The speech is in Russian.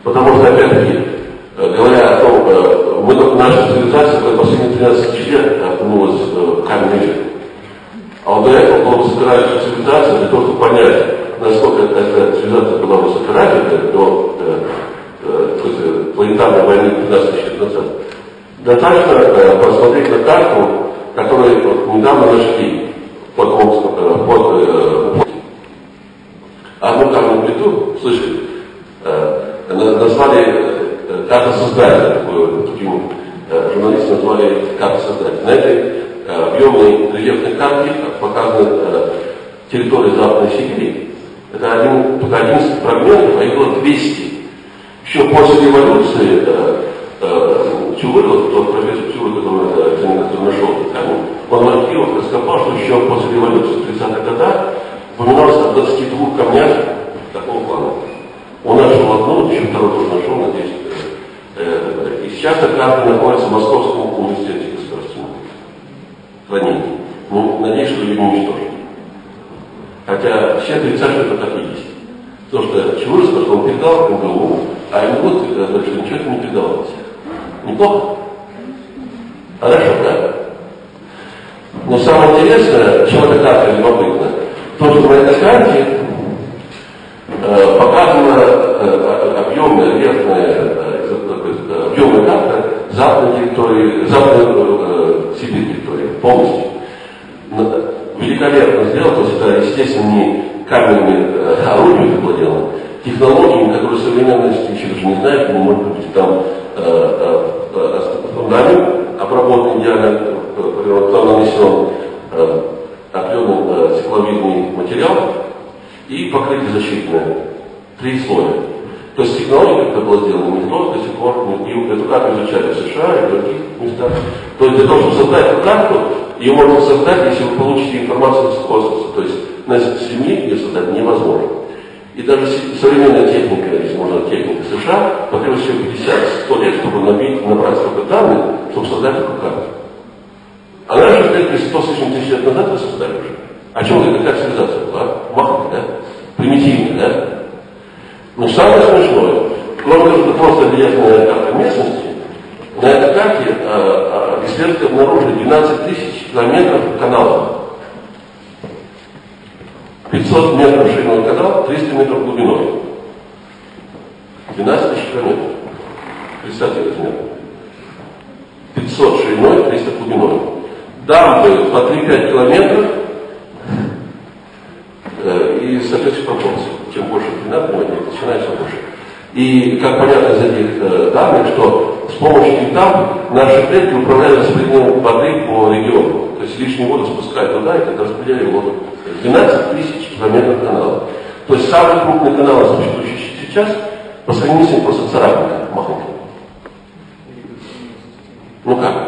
Потому что, опять-таки, говоря о том, наша цивилизация за последние 13 тысяч лет окунулась в каменный век. А вот до этого была высокоразвитая цивилизация, для того, чтобы понять, насколько эта цивилизация была высокоразвитая до планетарной войны 15 тысяч лет назад, достаточно посмотреть на карту, которую недавно нашли под одну каменную плиту, слышали, назвали карта создателя, таким журналисты назвали карту создателя. На этой объемной рельефной карте показаны территории Западной Сибири. Это только 11 фрагментов, а их было 200. Еще после революции Чувыров, тот профессор Чувыров, который нашел этот камень, он в архивах раскопал, что еще после революции в 30-х годах упоминалось о 22 камнях такого плана. Он нашел одну, еще вторую тоже нашел, надеюсь. И сейчас эта карта находится в Московском университете государственном хранении. Ну, надеюсь, что ее не уничтожат. Хотя все отрицают, что это так и есть. Потому что Чувыров сказал, что он передал МГУ, а МГУ говорит, что ничего не передавалось. Неплохо? Хорошо, да? Но самое интересное, чем эта карта любопытна, то, что на этой карте показана объемная рельефная карта западной территории, западной Сибири территории, полностью. Великолепно сделано, то есть это, естественно, не каменными орудиями было сделано, технологиями, которые современности еще даже не знают, не может быть там фундамент обработан идеально, там нанесен определенный стекловидный материал и покрытие защитное. 3 слоя. То есть технология, как это было сделано, никто до сих пор не эту карту изучали в США и в других местах. То есть для того, чтобы создать эту карту, ее можно создать, если вы получите информацию из космоса. То есть на Земле ее создать невозможно. И даже современная техника, если можно техника США, потребуется еще 50-100 лет, чтобы набрать столько данных, чтобы создать эту карту. А наша же 100 с лишним тысяч лет назад вы создали уже. О чем это какая цивилизация была? Маленькая, да? Примитивная, да? Но самое смешное, кроме того, что просто рельефная карта местности, на этой карте исследователи обнаружили 12 тысяч километров каналов. 500 метров шириной канала, 300 метров глубиной. 12 тысяч километров. Представьте размер. 500 шириной, 300 глубиной. Дамбы по 3-5 километров и соответствующих пропорций. Чем больше длина, начинается больше. И, как понятно из этих данных, что с помощью этих дамб наши предки управляли распределением воды по региону. То есть лишнюю воду спускают туда и как распределяли воду. 12 тысяч километров каналов. То есть самый крупный канал, существующий сейчас, по сравнению с ним просто царапинка махонькая. Ну как?